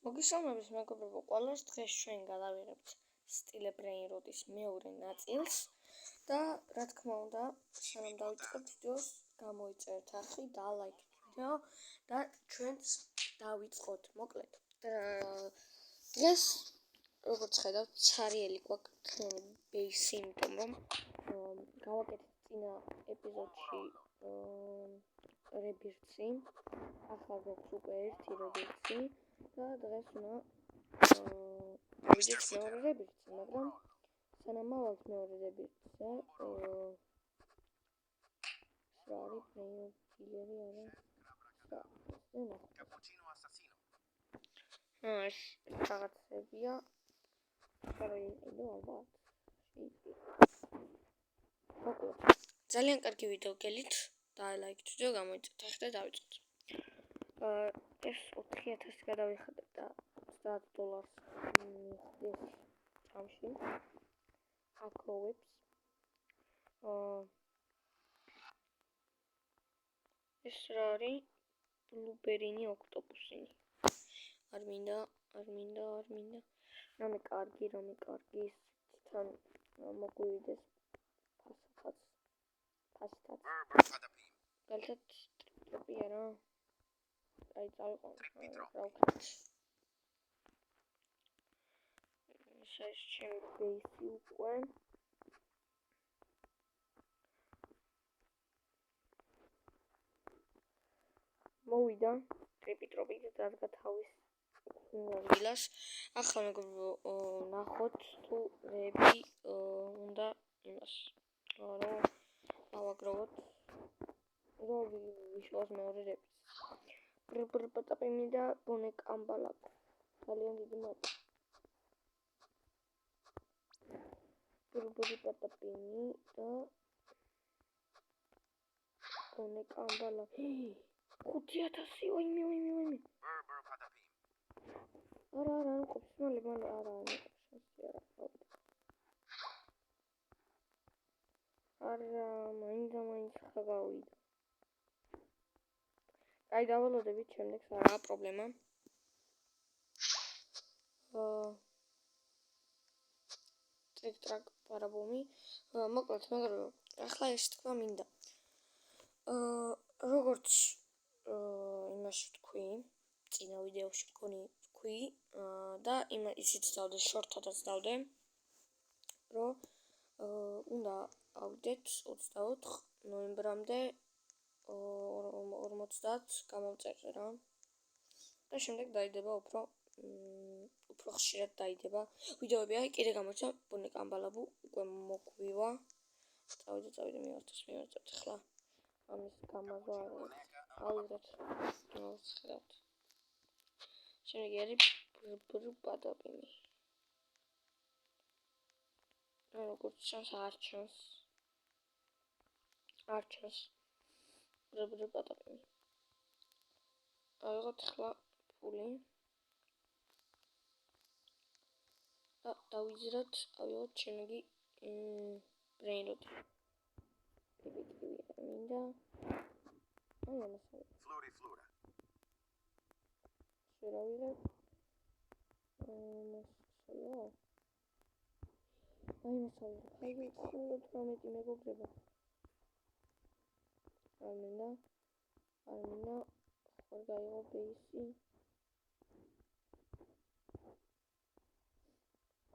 მოგესალმებით მეგობრებო, ყველას დღეს ჩვენ გადავიღებთ სტილე ბრეინროტის მეორე ნაწილს და რა თქმა უნდა, სანამ დავიწყებთ ვიდეოს, გამოიწერეთ არხი და ლაიქეთ ვიდეო და ჩვენც დავიწყოთ. მოკლედ, დღეს როგორც ხედავთ, ცარიელი გვაქვს ბეისი, იმიტომ რომ გავაკეთეთ წინა ეპიზოდში რებირცი, ახლა გვაქვს უკვე ერთი რებირცი და დღეს უნდა ვიდეოს მეორე რებირცი, მაგრამ სანამ ავალთ მეორე რებირცზე, რა არის ბრეინროტ დილერი არა? ეს რაღაცებია. ძალიან კარგი ვიდეო გელით და ლაიქეთ ვიდეო გამოიწერეთ. ახლა დავიწყოთ. ეს 4000 გადავიხადებ და $30 მიხდეს წამში. აკროვებს. ეს რა არის? ბლუბერინი ოქტოპუსინი. არ მინდა. რამე კარგი, თან მოგვივიდეს ფასთაც. გალთად ტრიპი არა. აი წავიყო. რა ვქნათ. ეს ჩემი ბეისი უკვე. მოვიდა ტრიპი დადგა თავის ვილას. ახლა მეგობრებო, ნახოთ თუ რები უნდა იმას რომ ავაგროვოთ, რომ ვიშოვოთ მეორე რებიც. ბრბრბატაპიმი და ბონეკ ამბალაკო. ძალიან დიდი მადლობა. ბრბრბატაპიმი და ბონეკ ამბალაკო. 5000 ვაიმე. არა, ყოფს მალე არა, არა. არა, მაინც ხა გავიდა. აი დავალოდებით შემდეგ არა პრობლემა. ტრიკ-ტრაკ პარაბომი. მოკლედ მეგობრებო, ახლა ეს თქვა მინდა. როგორც იმაში თქვი, წინა ვიდეოში მგონი თქვი და ისიც დავდე, შორტადაც დავდე, რომ უნდა ავიდეთ 24 ნოემბრამდე 50 გამომწერზე რა. და შემდეგ დაიდება უფრო ხშირად დაიდება ვიდეოები. აი კიდე გამოჩნდა ბონეკ ამბალაბუ უკვე მოგვივა. წავიდე მივარწევთ ახლა. ამის გამაზვა აუღეთ. ხედავთ. შემდეგი არის ბრბრბატაპიმი. როგორც ჩანს არ ჩანს ბრბრბატაპიმი. ავიღოთ ახლა ფული და დავიძრათ, ავიღოთ შემდეგი ბრეინროტი. მინდა აი ამასა. შერავიღებ. აი 18 მეგობრებო. არ მინდა. ხარ გაიღო ბეისი.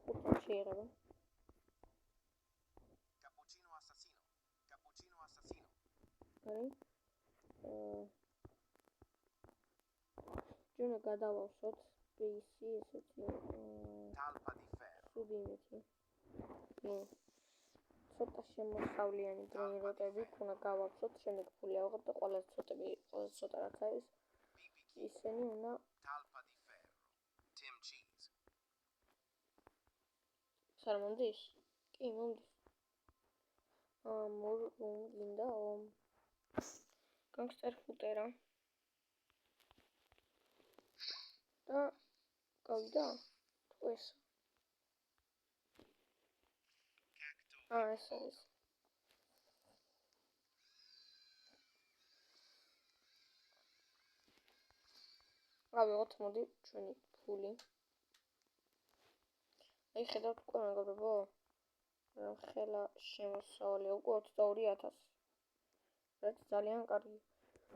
ხუთი შეიღება. აი ჯონა გადავავსოთ ბეისი ესეთი სუბიმეთი. ცოტა შემოსავლიანი ბრეინროტები უნდა გავავსოთ, შემდეგ ფული ავიღოთ და ყველაზე ცოტა რაც არის ისინი უნდა სარმონდის? კი, მომდის. მინდა განგსტერ ფუტერა და გავიდა თუ ეს ეს არის ავიღოთ მოდი ჩვენი ფული. აი ხედავთ უკვე მეგობრებო, რომ ხელა შემოსავლია უკვე 22,000. რაც ძალიან კარგი.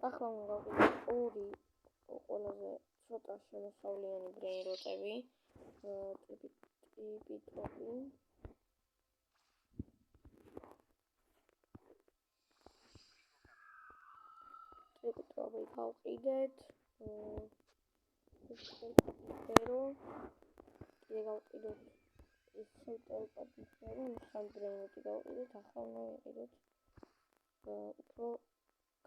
ახლა უნდა გავყიდოთ ორი ყველაზე ცოტა შემოსავლიანი ბრეინროტები. ტიპი. ტრიპიტროპი გავყიდეთ. pero კიდე გავყიდოთ ის ცოტა ისე სამ ბრეინროტი გავყიდეთ. ახლა უნდა ვიყიდოთ უფრო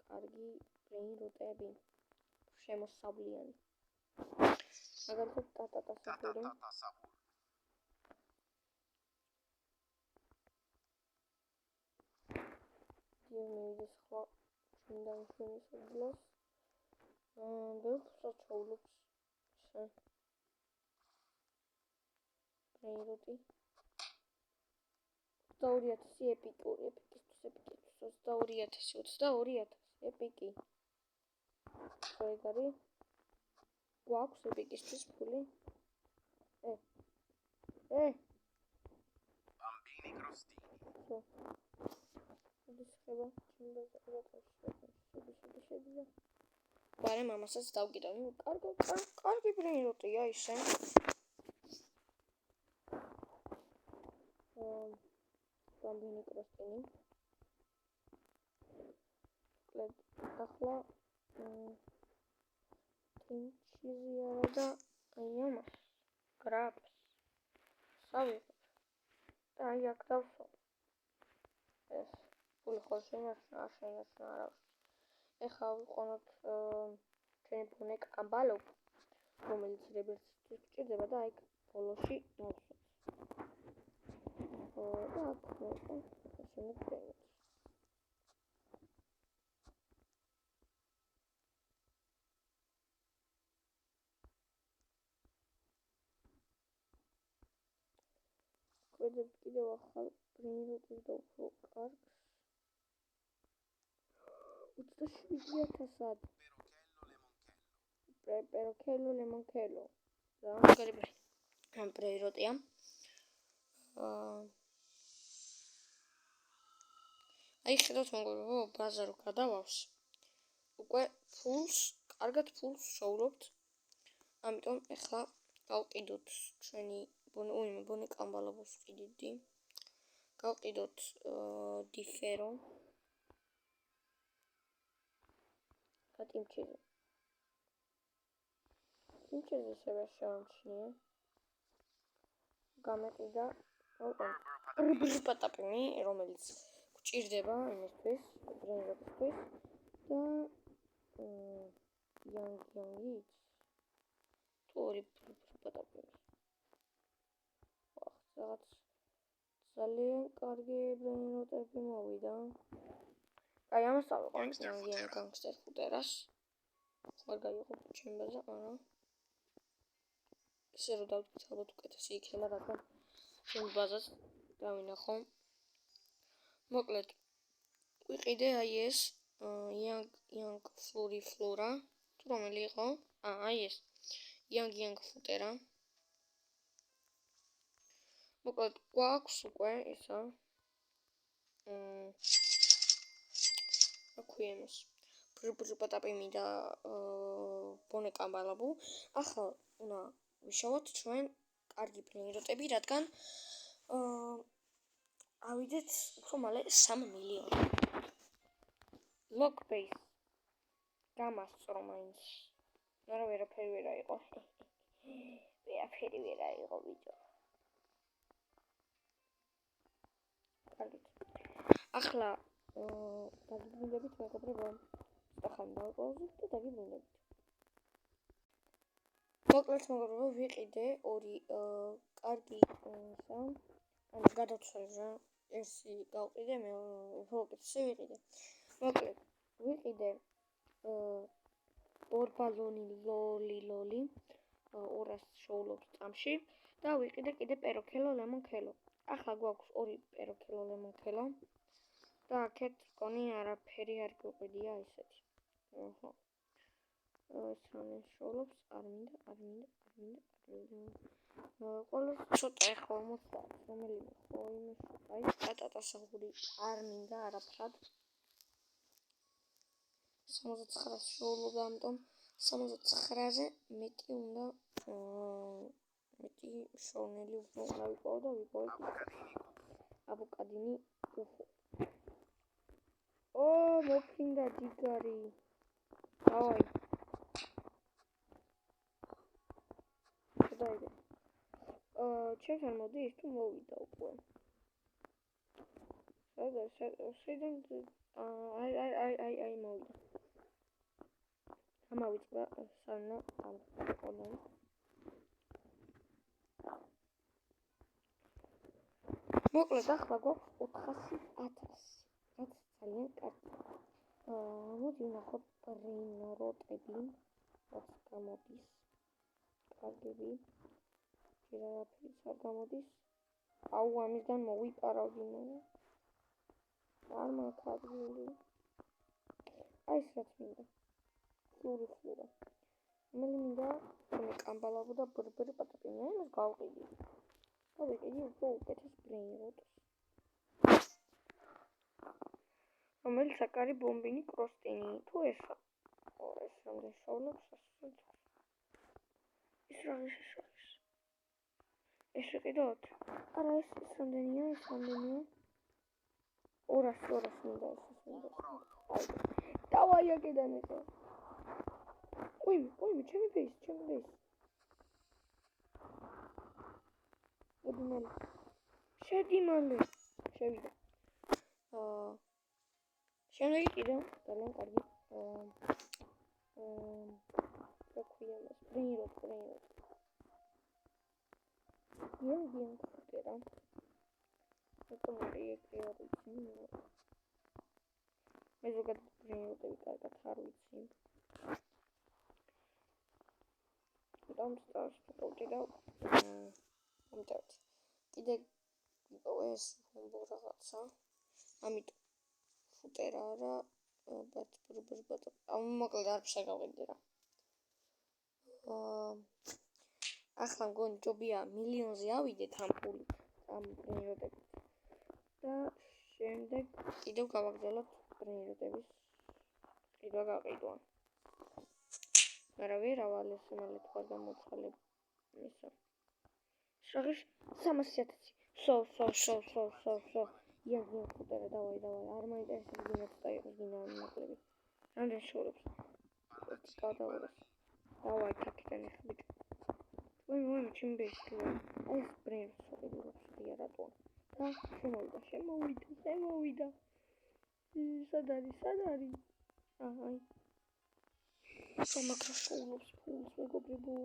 კარგი ბრეინროტები შემოსავლიანი. მაგალითად ტატატა საფური. მივიდეს ხო ჩვენიდან ჩვენის უბლოს. ბევრს ჩაულობს ბრეინროტი. 22,000 epikistvis 22,000 epiki. ეგარი გვაქვს epikistvis ფული. Bambini crostini. შედი. ბარე მამასაც დავკიდავ. კარგი ბრეინროტია ისე. Bambini crostini. ახლა თინჩიზია და აი ამას გრაფს სავიღოთ და აი აქ დავსვამ. ეს ფული ხოლმე შეინარჩუნა არა. ეხლა ვიყონოთ ჩვენი ბუნეკ ამბალობ, რომელიც რებერცისთვის გჭირდება და აი ბოლოში დავსვამ. და აქ მოვყავ შემდეგ ბრეინროტს. კიდევ ახალ ბრეინროტს და უფრო კარგს 27,000-ად. Perochello lemoncello. ძალიან კარგი ბრეინროტია. აი ხედავთ მეგობრებო, ბაზარო გადავავს. უკვე კარგად ფულს შოულობთ. ამიტომ ეხლა გავყიდოთ ჩვენი ბუნეკ ამბალობს ვყიდიდი. გავყიდოთ დიფერო. ტიმჩიზე. ტიმჩიზე შევაშავნიშნე. გამეყიდა ბრბატაპიმი, რომელიც გჭირდება იმისთვის, ბრეინროტისთვის და იანგი თორი ბრბატაპიმი. რაღაც ძალიან კარგი ბრეინროტები მოვიდა. აი ამას ავიყო იანგი განგსტერ ფუტერას. ხარ გაიყო ჩემბაზე, არა. ისე რომ დავდივით ალბათ უკეთესი იქნება, რადგან ჩემ ბაზას დავინახო. მოკლედ ვიყიდე აი ეს young flora თუ რომელი იყო? აი ეს young ფუტერა. მოკლედ გვაქვს უკვე ისა აქვიენოს ბრბატაპიმი და ბუნეკ ამბალობი. ახლა უნდა ვიშოვოთ ჩვენ კარგი ბრეინროტები, რადგან ავიდეთ უფრო მალე 3 მილიონი. Lockbase გამასწრო მაინც. არა ვერაფერი ვერ აიყო. ვერაფერი ვერ აიყო ბიჭო. კარგით. ახლა დაგიბრუნდებით მეგობრებო. ახლა დავყავთ და დაგიბრუნდებით. მოკლედ მეგობრებო, ვიყიდე ორი კარგი ანუ გადავცვალე რა. ესი გავყიდე, მე უფრო უკეთესი ვიყიდე. მოკლედ ვიყიდე ორ ბალონი ლოლი 200 შოულობს წამში და ვიყიდე კიდე perochello lemoncello. ახლა გვაქვს ორი perochello lemoncello და აქეთ კონი არაფერი არ გვყიდია ისეთი. ეს რამე შოულობს, არ მინდა. Ყველა ცოტა ეხლა 50, რომელიმე ხო იმის, აი, ტატასაღური არ მინდა არაფრად. 69 შოულობდა, ამიტომ 69-ზე მეტი უნდა მეტი შოვნელი უფრო უნდა ვიყავ და ვიყავ აბუკადინი უფო. მოფრინდა ჯიგარი. დავაი. დაიდე. ჩემთან მოდი ის თუ მოვიდა უკვე. შედან აი მოვიდა. ამავიწვა სანა დამყოლო. მოკლედ ახლა გვაქვს 400,000. რაც ძალიან კარგი. მოდი ვნახოთ ბრეინროტები, რაც გამოდის. კარგები. ჯერ არაფერიც არ გამოდის. აუ, ამისგან მოვიპარავდი მე. არ მაქვს ადგილი. აი ეს რაც მინდა. ფლური. მელი მინდა კამბალავო და ბრბრი პატაპინი. ამას გავყიდი. გავიყიდი უფრო უკეთეს ბრეინროტს. რომელიც აკარი ბომბინი კროსტინი. თუ ესა. ეს რამდენი შოულობს ასე. ეს რა ის. ეს ვიყიდოთ? არა, ეს რამდენია? 200 მინდა ეს. დავაი აქედან ეს. ოი, ჩემი ბეის. შედი მალე. შევიდა. შემდეგი კიდევ ძალიან კარგი. რა ქვია მას? ბრეინროტ. გიან ფუტერა. ეკომერი ეკრეატივი. მე ზოგადად ბრეინროტები კარგად არ ვიცი. დამსწრას ფუტერა. ამიტომ კიდე ეს რაღაცა. ამიტომ ფუტერა რა ბატ. მოკლედ არ შეგავიდე რა. ახლა მგონი ჯობია მილიონზე ავიდეთ ამ პულით, ამ ბრეინროტებით. და შემდეგ კიდევ გავაგზავნოთ ბრეინროტების ყიდვა. მაგრამ ვერავალ ეს მალე თქვა გამოცხალებ ისა. შეგის 300,000. სო. იან ფუტერა დავაი. არ მაინტერესებს გინდა მოკლები. რამდენი შოულობს? გადავარეს. დავაი ქაქიდან ეხბით. ვაი, ჩემი ბეის. აი ეს ბრეინროტს ვიყიდულობს რატო? და შემოვიდა. სად არის? აი. სამაკრო შოულობს ფულს მეგობრებო.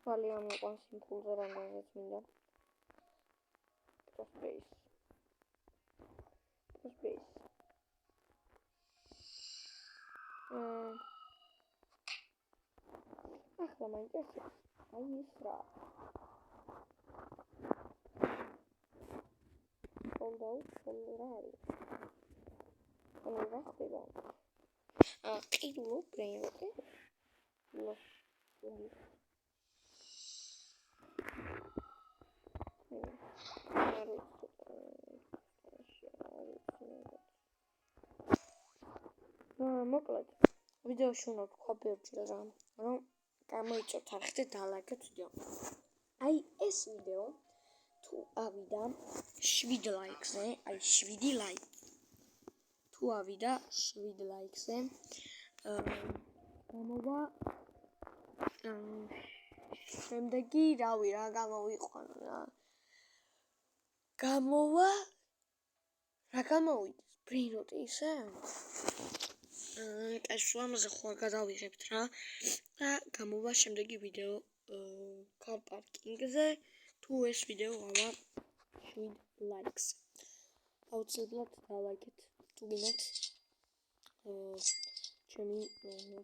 სვალი ამოყვანს იმ ფულზე რამდენიც მინდა. Crossbase. ახლა მაინტერესებს. აი ეს რა. რა არის? ანუ რა ხდება? ყიდულო ბრეინროტი. მოკლედ ვიდეოში უნდა თქვა ბევრჯერ რა, რომ გამოიწევთ არხზე და ლაიქეთ ვიდეო. აი ეს ვიდეო თუ ავიდა 7 ლაიქზე, აი 7 ლაიქი. თუ ავიდა 7 ლაიქზე, გამოვა შემდეგი რავი რა გამოვიყვანო რა. რა გამოვიდეს ბრეინროტი ისე? ეს ამაზე ხوار გადავიღებთ რა. და გამოვა შემდეგი ვიდეო კარ პარკინგზე. თუ ეს ვიდეო ავა 7 ლაიქს. აუცილებლად დალაიქეთ თუ გინდათ. ჩემი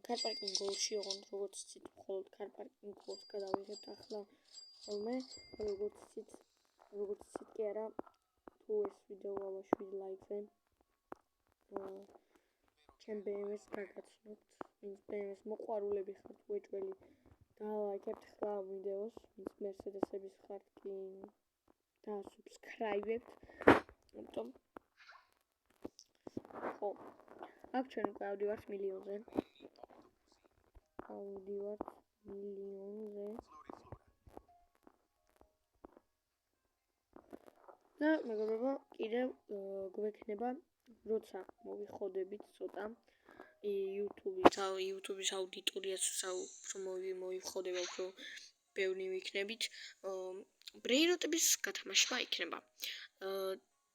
კარ პარკინგ გოლში ოღონდ როგორც იცით, მხოლოდ კარ პარკინგ გოლს გადავიღებთ ახლა ხოლმე, როგორც იცით კი არა, თუ ეს ვიდეო ავა 7 ლაიქზე. ჩემ BMW-ს გაგაცნობთ, ვინც BMW-ს მოყვარულები ხართ უეჭველი დალაიქებთ ხლა ვიდეოს, ვინც Mercedes-ების ხართ კი დაასუბსქრაიბებთ. ამიტომ ხო, აქ ჩვენ უკვე ავდივართ მილიონზე. და მეგობრებო, კიდევ გვექნება, როცა მოვიხოდებით ცოტა YouTube-ის აუდიტორიას უფრო მოვიხოდება, უფრო ბევრი ვიქნებით, ბრეინროტების გათამაშება იქნება.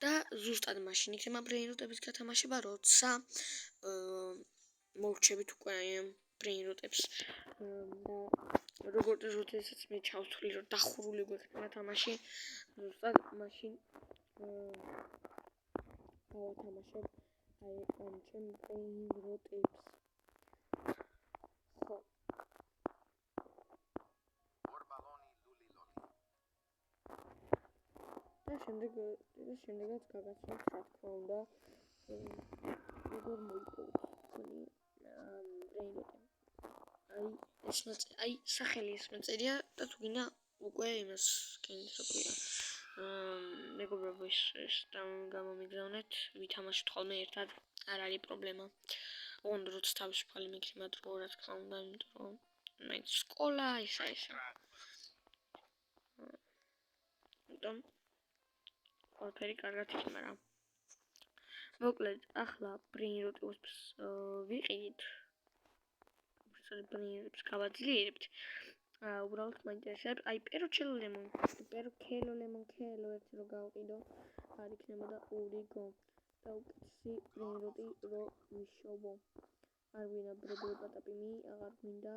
და ზუსტად მაშინ იქნება ბრეინროტების გათამაშება, როცა მოვრჩებით უკვე ბრეინროტებს და როდესაც მე ჩავთვლი, რომ დახურული გვექნება თამაში, ზუსტად მაშინ დავათამაშებ ამ ჩემ ბრეინროტებს. ხო. და შემდეგაც გაგაცნობთ, რა თქმა უნდა, როგორ მოიპოვოთ თქვენი ბრეინროტები. აი, სახელი ეს მეწერია და თუ გინდა უკვე იმას გენით, რა ქვია. მეგობრებო, ეს გამომიგზავნეთ, ვითამაშოთ ხოლმე ერთად, არ არის პრობლემა. ოღონდ როცა თავისუფალი მექნება დრო, რა თქმა უნდა, იმიტომ რომ მაინც სკოლა, ისა. ამიტომ ყველაფერი კარგად იქნება რა. მოკლედ, ახლა ბრეინროტებს ვიყიდით. ბრეინროტებს გავაძლიერებთ. უბრალოდ მაინტერესებს, აი პეროჩელო ლემონ, ერთი რო გავყიდო, არ იქნება და ურიგო. და უკეთესი ბრეინროტი რო ვიშოვო. არ გვინდა ბრებულო პატაპიმი, აღარ გვინდა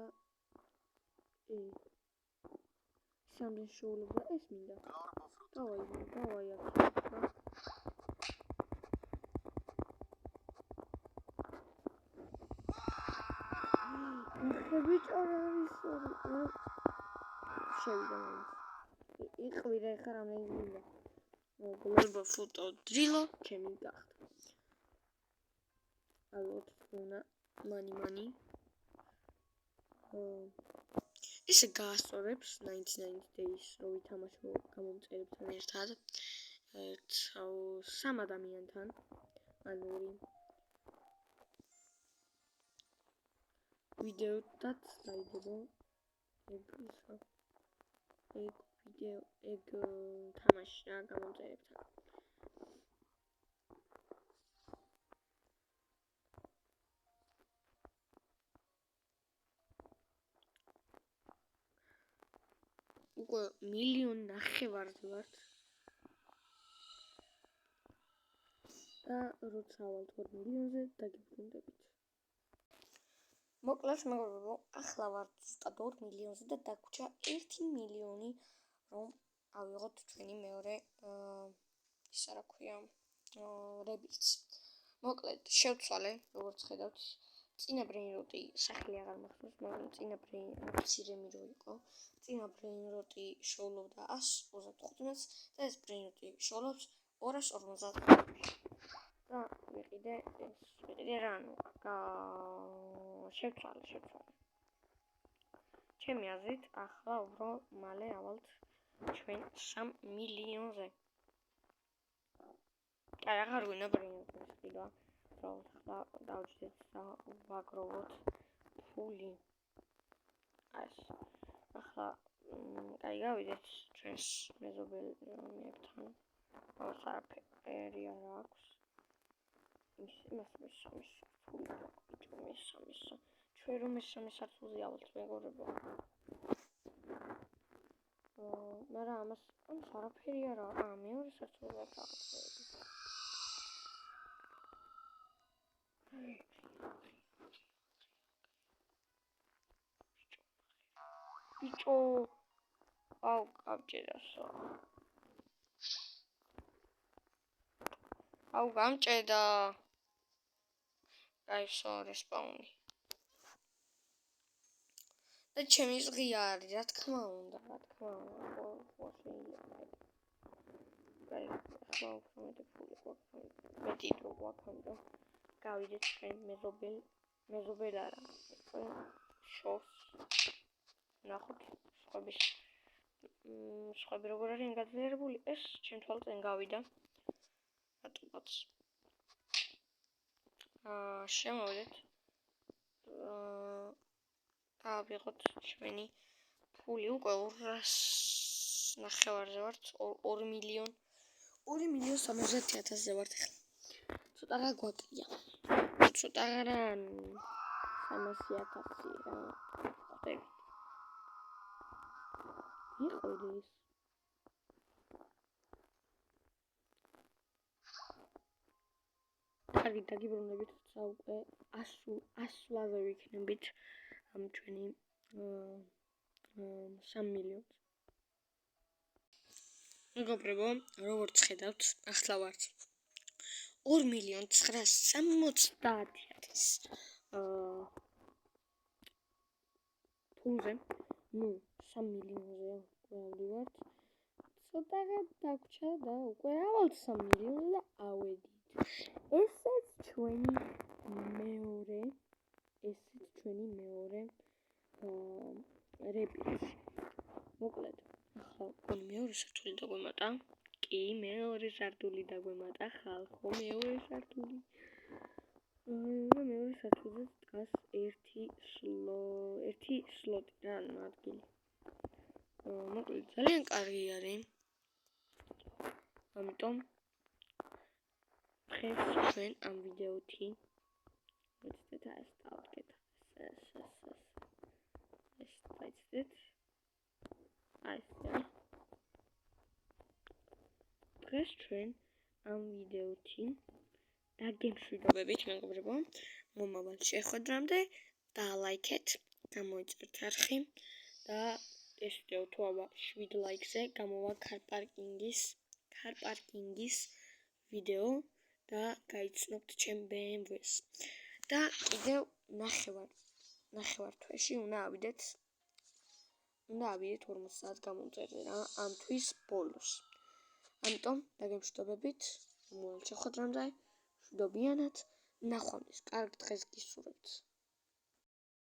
სამდენ შოულობდა ეს მინდა. დავაი აქ. ბიჭო შევიდა მაინც. იყვირე ხა რამდენი მინდა. მოგლება ფოტო დრილო, ჩემი გახდა. ალბათ უნდა მანი. ისე გაასწორებს 99 days, რო ვითამაშო გამომწერებთან ერთად. სამ ადამიანთან, ანუ ვიდეოდაც დაიდება ეგ თამაში რა გამომწერებთან. უკვე 1,5 ვარზე ვართ. და როცა ავალთ 2 მილიონზე დაგიბრუნდებით. მოკლედ მეგობრებო, ახლა ვართ ზუსტად 2 მილიონზე და დაგვრჩა 1 მილიონი, რომ ავიღოთ ჩვენი მეორე ისა რა ქვია, რებიც. მოკლედ შევცვალე, როგორც ხედავთ, წინა ბრეინროტი სახელი აღარ მახსოვს, მაგრამ წინა ბრეინროტი რო იყო. წინა ბრეინროტი შოულობდა 135-ს და ეს ბრეინროტი შოულობს 250-ს. და ვიყიდე რანუ შევცვალე. ჩემი აზრით, ახლა უფრო მალე ავალთ ჩვენ 3 მილიონზე. აი, აღარ გვინდა ბრეინროტის ყიდვა. ახლა დავჭიდეთ და ვაგროვოთ ფული. ეს. ახლა გავიდეთ ჩვენს მეზობელთან. არაფერი არ აქვს. იმას ფული მესამისა. ჩვენ რომ მესამე სართულზე ავალთ, მეგობრებო. მაგრამ ამას არაფერი არ აქვს. მეორე სართულზე აქვს რაღაცები. ბიჭო, აუ გამჭედასო. აუ გამჭედა. გაიხსო რესპაუნი. და ჩემი ზღია არის, რა თქმა უნდა. ხო შეიძლება. ახლა უფრო მეტი ფული გვაქვს. მეტი დრო გვაქვს, ამიტომ გავიდეთ ჩვენ მეზობელ არა. შორს. ნახოთ სხვები როგორ არიან გაძლიერებული, ეს ჩემ თვალწინ გავიდა. რატომაც. შემოვიდეთ. გავიღოთ ჩვენი ფული უკვე 200,000-ზე ვართ, 2,330,000-ზე ვართ ახლა. ცოტა რა გვაკლია. ცოტა რა 300,000 რა. ხდები. იყო ის. კარგი, დაგიბრუნდებით, თუმცა უკვე 100-ლაზე ვიქნებით ამ ჩვენი 3 მილიონს. მეგობრებო, როგორც ხედავთ, ახლა ვართ 2,970,000 ფულზე. 3 მილიონზე ვიყავით. ცოტა დაგვრჩა და უკვე ავალ 3 მილიონზე და ავედით. ესეც ჩვენი მეორე რეპილში. მოკლედ, ახლა მეორე სართული დაგვემატა. კი, მეორე სართული დაგვემატა, ხალხო, მეორე სართული. მეორე სართულზე დგას ერთი სლოტი რა ადგილი. მოკლედ, ძალიან კარგი არის. ამიტომ დღეს ჩვენ ამ ვიდეოთი ვეცდეთ ეს დავდგეთ. დღეს ჩვენ ამ ვიდეოთი დაგემშვიდობებით, მეგობრებო, მომავალ შეხვედრამდე დალაიქეთ, გამოიწერთ არხი და ეს ვიდეო თუ ავა 7 ლაიქზე გამოვა ქარ-პარკინგის ვიდეო და გაიცნობთ ჩემ BMW-ს. და კიდევ ნახევარ თვეში უნდა ავიდეთ 40 საათ გამომწერზე რა ამ თვის ბოლოს. ამიტომ დაგემშვიდობებით, მომავალ შეხვედრამდე, მშვიდობიანად, ნახვამდის, კარგ დღეს გისურვებთ.